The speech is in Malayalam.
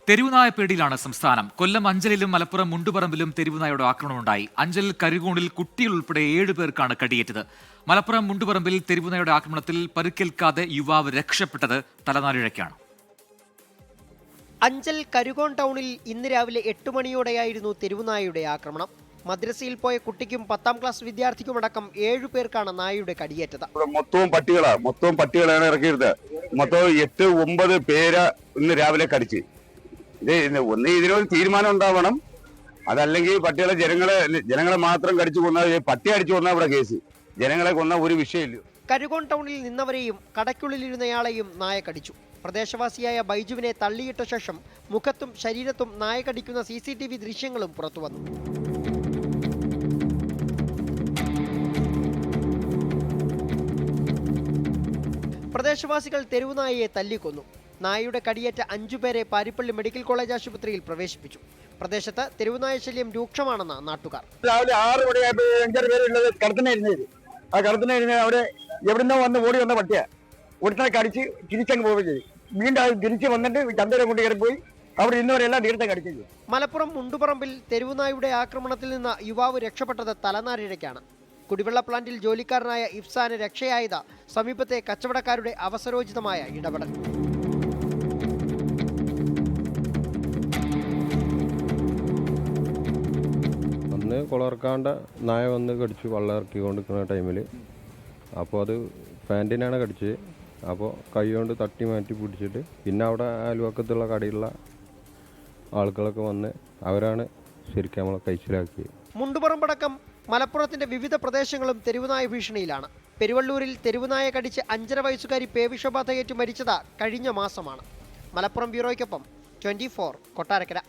തെരുവുനായ പേടിയിലാണ് സംസ്ഥാനം. കൊല്ലം അഞ്ചലിലും മലപ്പുറം മുണ്ടുപറമ്പിലും തെരുവുനായയുടെ ആക്രമണമുണ്ടായി. അഞ്ചൽ കരുകോണിൽ കുട്ടികൾ ഉൾപ്പെടെ 7 പേർക്കാണ് കടിയേറ്റത്. മലപ്പുറം മുണ്ടുപറമ്പിൽ തെരുവുനായയുടെ ആക്രമണത്തിൽ പരിക്കേൽക്കാതെ യുവാവ് രക്ഷപ്പെട്ടത് തലനാരിഴയ്ക്കാണ്. അഞ്ചൽ കരുകോൺ ടൗണിൽ ഇന്ന് രാവിലെ 8 മണിയോടെയായിരുന്നു തെരുവുനായയുടെ ആക്രമണം. മദ്രസയിൽ പോയ കുട്ടിക്കും 10ാം ക്ലാസ് വിദ്യാർത്ഥിക്കുമടക്കം 7 പേർക്കാണ് നായയുടെ കടിയേറ്റത്. മൊത്തവും പട്ടികളാണ് ഇറക്കിയത്. മൊത്തം 8-9 പേര് ഇന്ന് രാവിലെ കടിച്ച്. ഒന്ന് ഇതിനൊരു തീരുമാനം ഉണ്ടാവണം. അതല്ലെങ്കിൽ പട്ടികളെ ജനങ്ങളെ മാത്രം കടിച്ചു കൊന്നാൽ, പട്ടി അടിച്ചു കൊന്നാൽ ഇവിടെ കേസ്. ജനങ്ങളെ കൊന്ന ഒരു വിഷയമില്ല. കരുകോൺ ടൗണിൽ നിന്നവരെയും കടയ്ക്കുള്ളിലിരുന്നയാളെയും നായ കടിച്ചു. പ്രദേശവാസിയായ ബൈജുവിനെ തള്ളിയിട്ട ശേഷം മുഖത്തും ശരീരത്തും നായ കടിക്കുന്ന CCTV ദൃശ്യങ്ങളും പുറത്തുവന്നു. പ്രദേശവാസികൾ തെരുവുനായയെ തല്ലിക്കൊന്നു. നായയുടെ കടിയേറ്റ 5 പേരെ പാരിപ്പള്ളി മെഡിക്കൽ കോളേജ് ആശുപത്രിയിൽ പ്രവേശിപ്പിച്ചു. പ്രദേശത്ത് തെരുവുനായ ശല്യം രൂക്ഷമാണെന്ന് നാട്ടുകാർ. രാവിലെ 6 മണിയായപ്പോൾ 5 പേരുള്ളത് കടത്തിനായിരുന്നത്. ആ കടത്തിനായിരുന്ന അവിടെ എവിടുന്നോ വന്ന് ഓടി വന്ന പട്ടിയ ഒരുത്തനെ കടിച്ച് തിരിച്ചങ്ങ് പോവുകയും ചെയ്തു. വീണ്ടും തിരിച്ച് വന്നിട്ട് ചന്തരെ കൊണ്ട് കയറി പോയി. അവിടെ ഇന്നുവരെയെല്ലാം നേരത്തെ കടിച്ചു. മലപ്പുറം മുണ്ടുപറമ്പിൽ തെരുവുനായുടെ ആക്രമണത്തിൽ നിന്ന് യുവാവ് രക്ഷപ്പെട്ടത് തലനാരിഴയ്ക്കാണ്. കുടിവെള്ള പ്ലാന്റിൽ ജോലിക്കാരനായ ഇഫ്സാന് രക്ഷയായത് സമീപത്തെ കച്ചവടക്കാരുടെ അവസരോചിതമായ ഇടപെടൽ. അന്ന് കുളർക്കാണ്ട നായ വന്ന് കടിച്ചു വെള്ളം ഇറക്കിക്കൊണ്ടിരിക്കുന്ന ടൈമിൽ. അപ്പോൾ അത് പാൻറ്റിനാണ് കടിച്ചത്. അപ്പോൾ കൈ കൊണ്ട് തട്ടി മാറ്റി പിടിച്ചിട്ട് പിന്നെ അവിടെ അയൽവക്കത്തുള്ള കടയിലുള്ള ആളുകളൊക്കെ വന്ന് അവരാണ് ശരിക്കും നമ്മളെ കഴിച്ചിലാക്കിയത്. മുണ്ടുപറമ്പടക്കം മലപ്പുറത്തിന്റെ വിവിധ പ്രദേശങ്ങളും തെരുവുനായ ഭീഷണിയിലാണ്. പെരുവള്ളൂരിൽ തെരുവുനായ കടിച്ച് 5.5 വയസ്സുകാരി പേവിഷബാധയേറ്റ് മരിച്ചത് കഴിഞ്ഞ മാസമാണ്. മലപ്പുറം ബ്യൂറോയ്ക്കൊപ്പം 24 കൊട്ടാരക്കര.